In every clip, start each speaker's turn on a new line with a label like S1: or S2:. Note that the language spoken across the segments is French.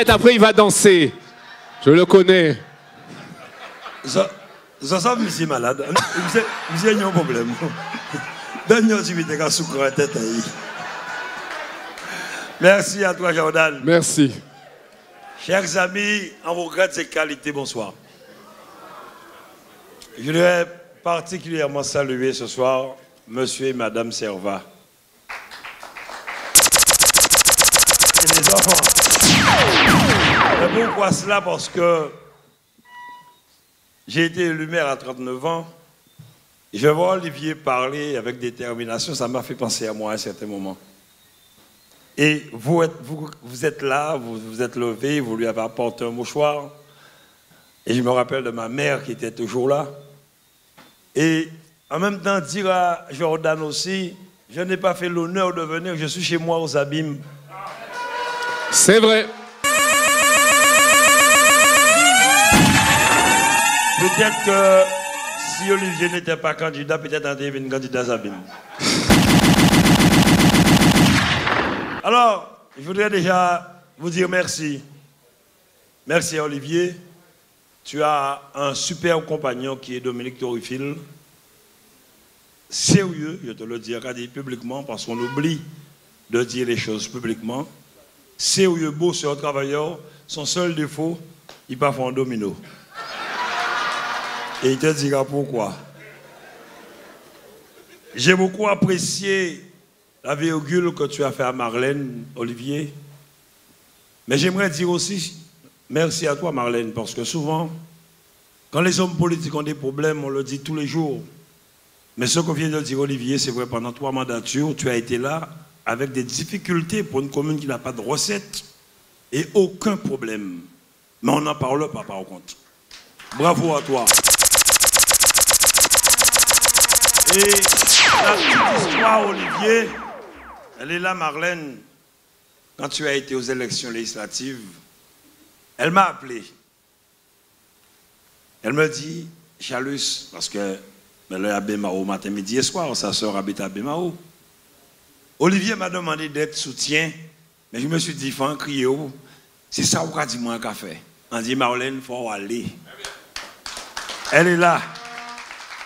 S1: s'arrête, après il va danser. Je le connais.
S2: Ça me dit malade. Vous avez un problème. Donne-nous une soucre à tête. Merci à toi, Jordan.
S1: Merci.
S2: Chers amis, en vos grades et qualités, bonsoir. Je voudrais particulièrement saluer ce soir Monsieur et Madame Servat. Et les enfants. Et pourquoi cela? Parce que j'ai été élu maire à 39 ans. Je vois Olivier parler avec détermination, ça m'a fait penser à moi à un certain moment. Et vous êtes là, vous êtes levé, vous lui avez apporté un mouchoir. Et je me rappelle de ma mère qui était toujours là. Et en même temps, dire à Jordan aussi, je n'ai pas fait l'honneur de venir, je suis chez moi aux Abîmes.
S1: C'est vrai.
S2: Peut-être que si Olivier n'était pas candidat, peut-être on devait une candidat aux Abîmes. Alors, je voudrais déjà vous dire merci. Merci à Olivier. Tu as un super compagnon qui est Dominique Torufil. Sérieux, je te le dis, publiquement, parce qu'on oublie de dire les choses publiquement. Sérieux, beau, c'est un travailleur. Son seul défaut, il part faire un domino. Et il te dira pourquoi. J'ai beaucoup apprécié la virgule que tu as fait à Marlène, Olivier. Mais j'aimerais dire aussi merci à toi, Marlène, parce que souvent, quand les hommes politiques ont des problèmes, on le dit tous les jours. Mais ce que vient de dire Olivier, c'est vrai, pendant 3 mandatures, tu as été là avec des difficultés pour une commune qui n'a pas de recettes et aucun problème. Mais on n'en parle pas, par contre. Bravo à toi. Et la petite histoire, Olivier, elle est là, Marlène, quand tu as été aux élections législatives, elle m'a appelé. Elle me dit, Chalus, parce que elle est à Bémao matin, midi et soir, sa soeur habite à Bémao. Olivier m'a demandé d'être soutien, mais je me suis dit, il faut en crier, c'est ça ou qu'a dit moi un café. On dit, Marlène, il faut aller. Elle est là,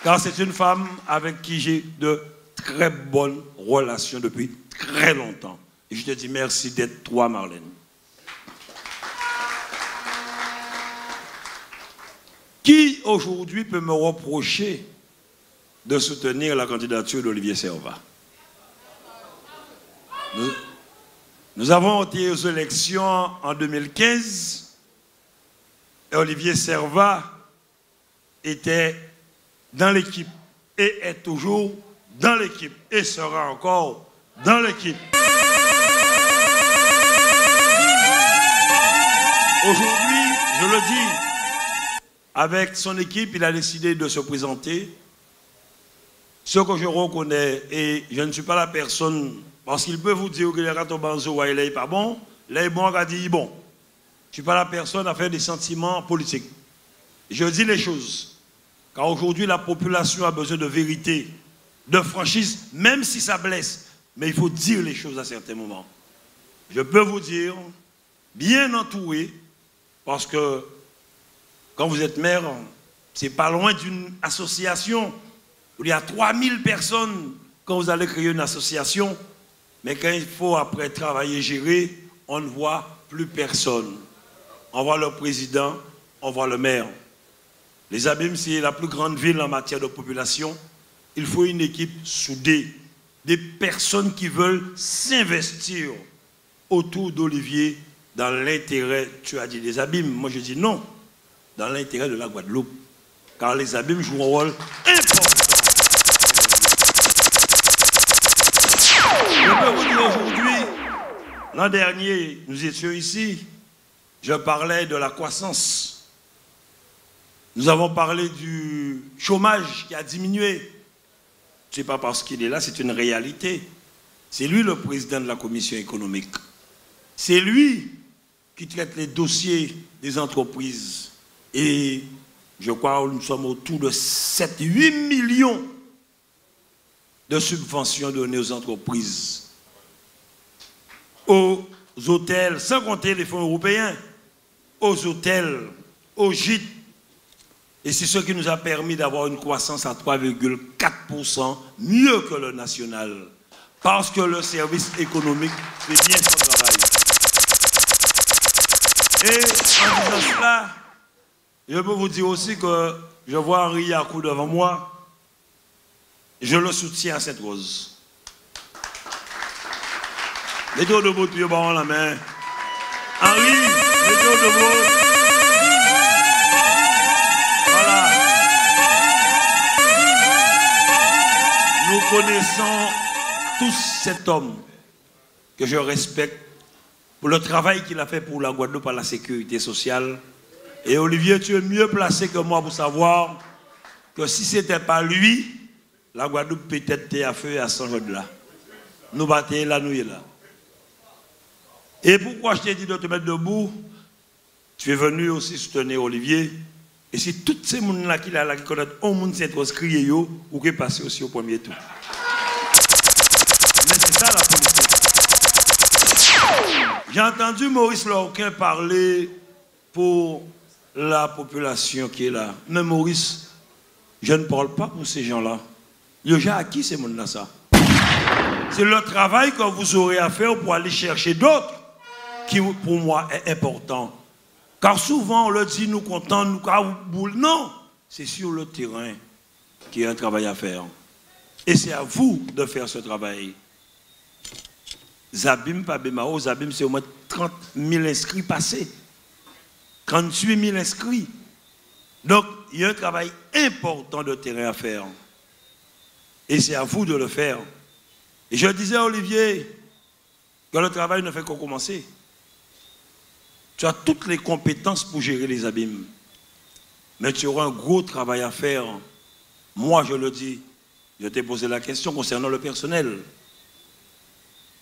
S2: car c'est une femme avec qui j'ai de très bonnes relations depuis très longtemps. Et je te dis merci d'être toi, Marlène. Qui aujourd'hui peut me reprocher de soutenir la candidature d'Olivier Servat? Nous avons été aux élections en 2015 et Olivier Servat était dans l'équipe et est toujours dans l'équipe et sera encore dans l'équipe. Aujourd'hui, je le dis, avec son équipe, il a décidé de se présenter. Ce que je reconnais, et je ne suis pas la personne, parce qu'il peut vous dire que les raton banzo, il n'est pas bon, là il est bon, il a dit bon. Je ne suis pas la personne à faire des sentiments politiques. Je dis les choses. Car aujourd'hui, la population a besoin de vérité, de franchise, même si ça blesse. Mais il faut dire les choses à certains moments. Je peux vous dire, bien entouré, parce que quand vous êtes maire, c'est pas loin d'une association où il y a 3000 personnes quand vous allez créer une association. Mais quand il faut après travailler, gérer, on ne voit plus personne. On voit le président, on voit le maire. Les Abîmes, c'est la plus grande ville en matière de population. Il faut une équipe soudée, des personnes qui veulent s'investir autour d'Olivier dans l'intérêt, tu as dit, des Abîmes. Moi, je dis non, dans l'intérêt de la Guadeloupe. Car les Abîmes jouent un rôle important. Je peux vous dire aujourd'hui, l'an dernier, nous étions ici, je parlais de la croissance. Nous avons parlé du chômage qui a diminué. Ce n'est pas parce qu'il est là, c'est une réalité. C'est lui le président de la commission économique. C'est lui qui traite les dossiers des entreprises. Et je crois que nous sommes autour de 7-8 millions de subventions données aux entreprises. hôtels, sans compter les fonds européens, aux hôtels, aux gîtes. Et c'est ce qui nous a permis d'avoir une croissance à 3,4%, mieux que le national. Parce que le service économique fait bien son travail. Et en disant cela, je peux vous dire aussi que je vois Henri Yakou devant moi. Je le soutiens à Sainte-Rose. Mettez-vous debout, tout le monde la main. Henri, mettez-vous debout. Voilà. Nous connaissons tous cet homme que je respecte pour le travail qu'il a fait pour la Guadeloupe à la sécurité sociale. Et Olivier, tu es mieux placé que moi pour savoir que si ce n'était pas lui, la Guadeloupe peut-être était à feu et à sang là. Nous battons là, nous y là. Et pourquoi je t'ai dit de te mettre debout? Tu es venu aussi soutenir Olivier. Et c'est tous ces gens-là qui connaissent au monde Sainte-Rose crier ou qui passent aussi au premier tour. Mais c'est ça la politique. J'ai entendu Maurice Lorquin parler pour la population qui est là. Mais Maurice, je ne parle pas pour ces gens-là. J'ai acquis ces gens-là ça. C'est le travail que vous aurez à faire pour aller chercher d'autres qui, pour moi, est important. Car souvent, on le dit, nous contents, nous boule. Non, c'est sur le terrain qu'il y a un travail à faire. Et c'est à vous de faire ce travail. Zabim, pas Bemao, Zabim, c'est au moins 30 000 inscrits passés. 38 000 inscrits. Donc, il y a un travail important de terrain à faire. Et c'est à vous de le faire. Et je disais à Olivier que le travail ne fait qu'en commencer. Tu as toutes les compétences pour gérer les abîmes. Mais tu auras un gros travail à faire. Moi, je le dis, je t'ai posé la question concernant le personnel.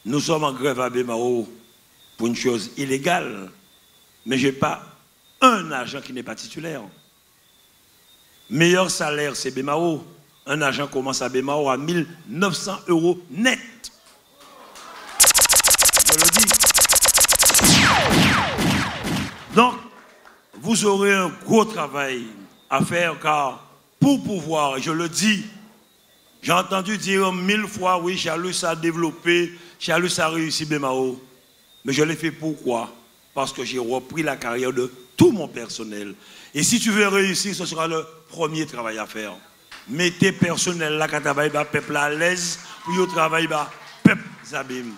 S2: Nous sommes en grève à Bemao pour une chose illégale. Mais je n'ai pas un agent qui n'est pas titulaire. Meilleur salaire, c'est Bemao. Un agent commence à Bemao à 1 900 € net. Je le dis. Donc, vous aurez un gros travail à faire car pour pouvoir, je le dis, j'ai entendu dire 1000 fois, oui, Chalus a développé, Chalus a réussi Bemao. Mais je l'ai fait pourquoi? Parce que j'ai repris la carrière de tout mon personnel. Et si tu veux réussir, ce sera le premier travail à faire. Mettez personnel là, quand travaille le peuple à l'aise, pour le travail le peuple Zabim.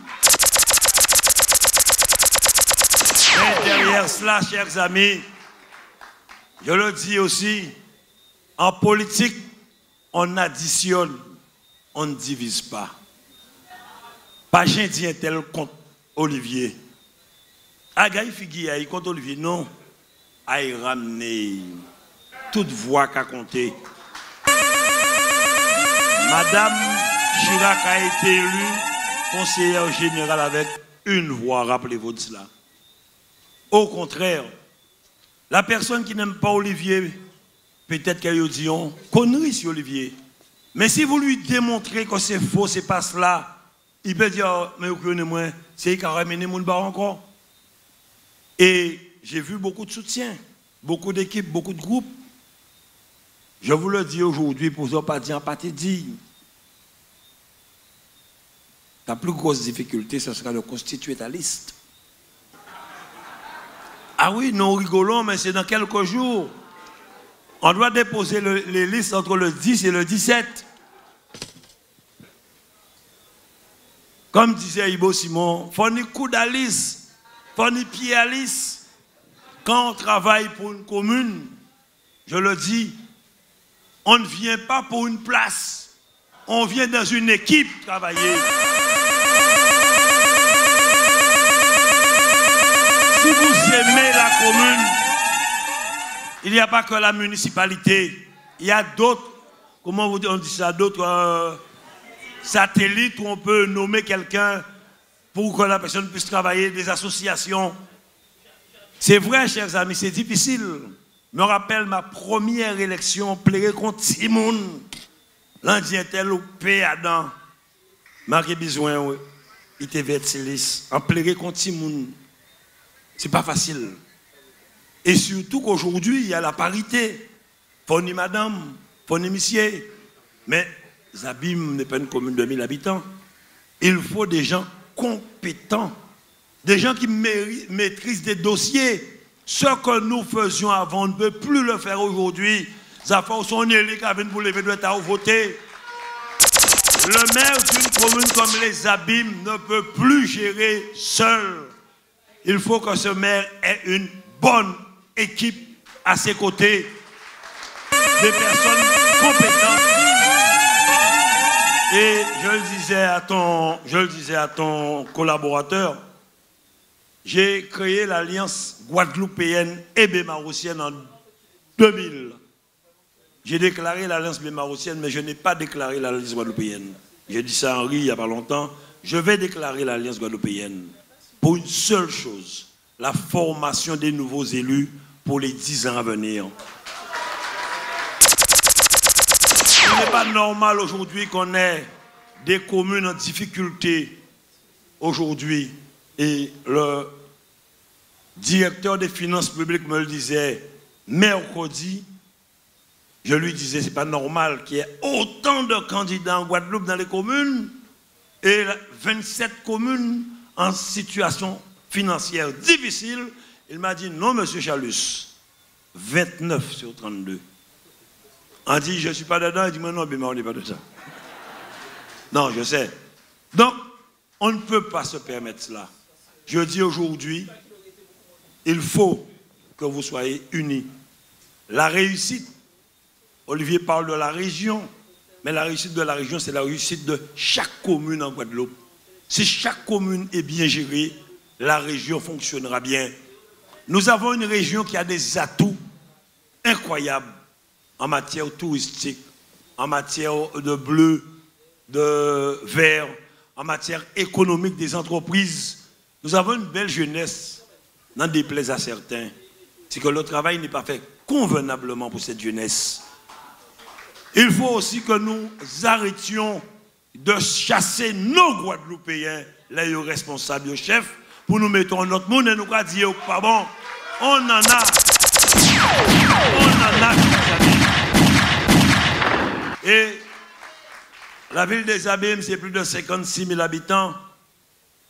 S2: Mais derrière cela, chers amis, je le dis aussi, en politique, on additionne, on ne divise pas. Pas j'ai dit un tel contre Olivier. Agaï Figuier contre Olivier, non. Aïe ramener toute voix qu'a compté. Madame Chirac a été élue conseillère générale avec une voix, rappelez-vous de cela. Au contraire, la personne qui n'aime pas Olivier, peut-être qu'elle dit on connerie sur Olivier. Mais si vous lui démontrez que c'est faux, c'est pas cela, il peut dire, mais vous connaissez moi, c'est qu'il a ramené mon bar encore. Et j'ai vu beaucoup de soutien, beaucoup d'équipes, beaucoup de groupes. Je vous le dis aujourd'hui pour ne pas dire en partie dit. La plus grosse difficulté, ce sera de constituer ta liste. Ah oui, nous rigolons, mais c'est dans quelques jours. On doit déposer les listes entre le 10 et le 17. Comme disait Ibo Simon, il faut ni coup d'Alice, il faut ni pied à Alice. Quand on travaille pour une commune, je le dis, on ne vient pas pour une place. On vient dans une équipe travailler. Si vous aimez la commune, il n'y a pas que la municipalité. Il y a d'autres, comment on dit ça, d'autres satellites où on peut nommer quelqu'un pour que la personne puisse travailler, des associations. C'est vrai, chers amis, c'est difficile. Je me rappelle ma première élection, plaire contre Simone. L'Indien tel au P. Adam. Marqué besoin, oui. il était vertilis, en pleurer contre Timoun. C'est pas facile. Et surtout qu'aujourd'hui, il y a la parité. Faut ni madame, faut ni monsieur. Mais Zabim n'est pas une commune de 1000 habitants. Il faut des gens compétents, des gens qui maîtrisent des dossiers. Ce que nous faisions avant, on ne peut plus le faire aujourd'hui. Ça fait son élus qui viennent pour lever de l'État ou voter. Le maire d'une commune comme les Abîmes ne peut plus gérer seul. Il faut que ce maire ait une bonne équipe à ses côtés, des personnes compétentes. Et je le disais à ton collaborateur, j'ai créé l'Alliance guadeloupéenne et bémaroussienne en 2000. J'ai déclaré l'Alliance bémaroussienne, mais je n'ai pas déclaré l'Alliance guadeloupéenne. J'ai dit ça à Henri il n'y a pas longtemps. Je vais déclarer l'Alliance guadeloupéenne pour une seule chose, la formation des nouveaux élus pour les 10 ans à venir. Il n'est pas normal aujourd'hui qu'on ait des communes en difficulté aujourd'hui. Et le directeur des finances publiques me le disait mercredi. Je lui disais, c'est pas normal qu'il y ait autant de candidats en Guadeloupe dans les communes et 27 communes en situation financière difficile. Il m'a dit, non, monsieur Chalus, 29 sur 32. On dit, je ne suis pas dedans. Il dit, non, mais on n'est pas de ça. Non, je sais. Donc, on ne peut pas se permettre cela. Je dis aujourd'hui, il faut que vous soyez unis. La réussite, Olivier parle de la région, mais la réussite de la région, c'est la réussite de chaque commune en Guadeloupe. Si chaque commune est bien gérée, la région fonctionnera bien. Nous avons une région qui a des atouts incroyables en matière touristique, en matière de bleu, de vert, en matière économique des entreprises. Nous avons une belle jeunesse, n'en déplaise à certains. C'est que le travail n'est pas fait convenablement pour cette jeunesse. Il faut aussi que nous arrêtions de chasser nos Guadeloupéens, les responsables, les chefs, pour nous mettre notre monde et nous dire, pas bon, on en a. Et la ville des Abîmes, c'est plus de 56 000 habitants.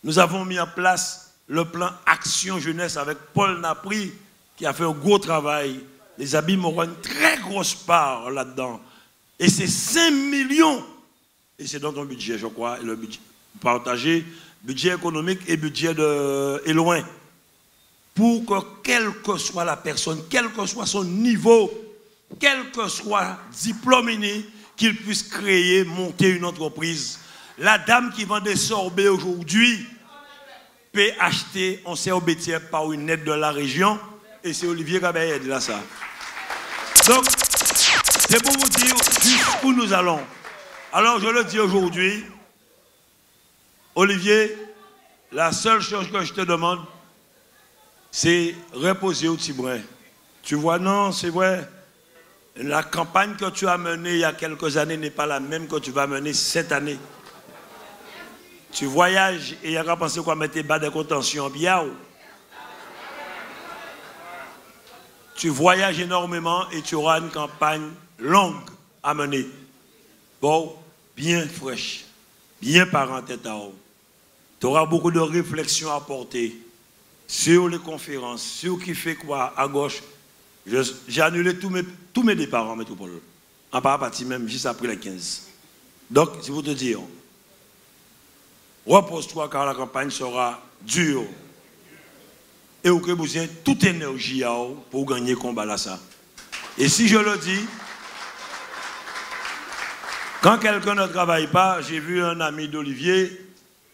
S2: Nous avons mis en place le plan Action Jeunesse avec Paul Napri, qui a fait un gros travail. Les Abîmes auront une très grosse part là-dedans. Et c'est 5 millions. Et c'est dans ton budget, je crois, et le budget partagé, budget économique et budget de loin. Pour que, quelle que soit la personne, quel que soit son niveau, quel que soit diplôme, qu'il puisse créer, monter une entreprise. La dame qui vend des sorbets aujourd'hui peut acheter un sorbetier par une aide de la région. Et c'est Olivier Cabay qui a dit là ça. Donc, c'est pour vous dire jusqu'où nous allons. Alors, je le dis aujourd'hui, Olivier, la seule chose que je te demande, c'est reposer au petit brin. Tu vois, non, c'est vrai. La campagne que tu as menée il y a quelques années n'est pas la même que tu vas mener cette année. Tu voyages et il y a qu'à penser qu'on mettait bas de contention en biao. Tu voyages énormément et tu auras une campagne longue à mener. Bon, bien fraîche, bien par en tête à haut. Tu auras beaucoup de réflexions à porter sur les conférences, sur qui fait quoi à gauche. J'ai annulé tous mes départs en métropole. En partie même, juste après les 15. Donc, c'est pour te dire, repose-toi car la campagne sera dure. Et vous avez besoin de toute énergie pour gagner le combat là. Ça. Et si je le dis, quand quelqu'un ne travaille pas, j'ai vu un ami d'Olivier,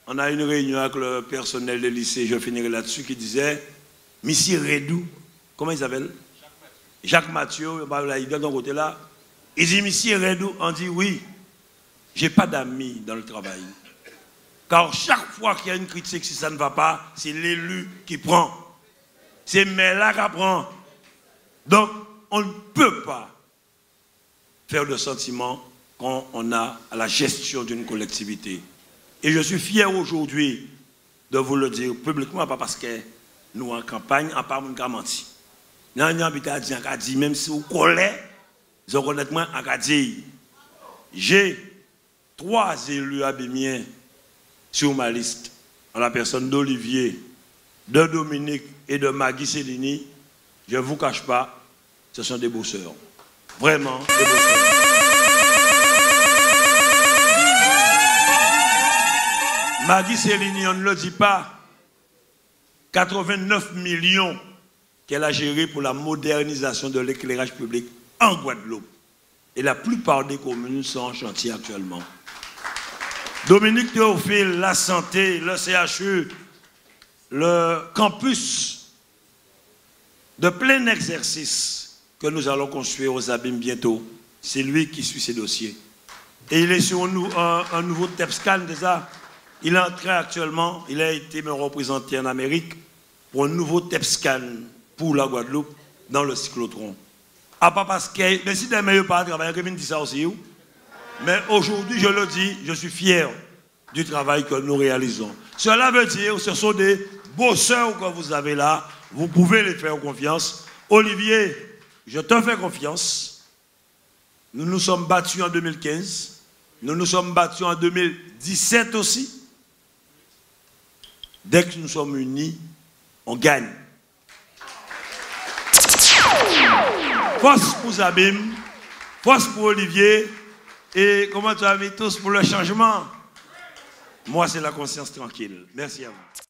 S2: on a une réunion avec le personnel des lycées, je finirai là-dessus, qui disait, Monsieur Redou, comment il s'appelle? Jacques Mathieu, il est de ton côté là. Il dit, Monsieur Redou, on dit oui, j'ai pas d'amis dans le travail. Car chaque fois qu'il y a une critique, si ça ne va pas, c'est l'élu qui prend. C'est Mela qui prend. Donc, on ne peut pas faire le sentiment quand on a à la gestion d'une collectivité. Et je suis fier aujourd'hui de vous le dire publiquement, pas parce que nous en campagne, en pas mon menti. Nous avons dit, même si vous collez, je honnêtement, j'ai 3 élus abîmiens sur ma liste, en la personne d'Olivier, de Dominique et de Maggie Cellini. Je ne vous cache pas, ce sont des bosseurs. Vraiment, des bosseurs. Maggie Cellini, on ne le dit pas, 89 millions qu'elle a géré pour la modernisation de l'éclairage public en Guadeloupe. Et la plupart des communes sont en chantier actuellement. Dominique Théophile, la santé, le CHU, le campus de plein exercice que nous allons construire aux Abîmes bientôt, c'est lui qui suit ces dossiers. Et il est sur un nouveau TEPSCAN déjà. Il est entré actuellement, il a été me représenter en Amérique pour un nouveau TEPSCAN pour la Guadeloupe dans le cyclotron. Ah, pas parce que, mais si demain il pas travailler, je dis ça aussi. Mais aujourd'hui, je le dis, je suis fier du travail que nous réalisons. Cela veut dire, ce sont des bosseurs que vous avez là, vous pouvez les faire confiance. Olivier, je te fais confiance. Nous nous sommes battus en 2015, nous nous sommes battus en 2017 aussi. Dès que nous sommes unis, on gagne. Force pour Zabim, force pour Olivier, et comment tu as mis tous pour le changement? Moi, c'est la conscience tranquille. Merci à vous.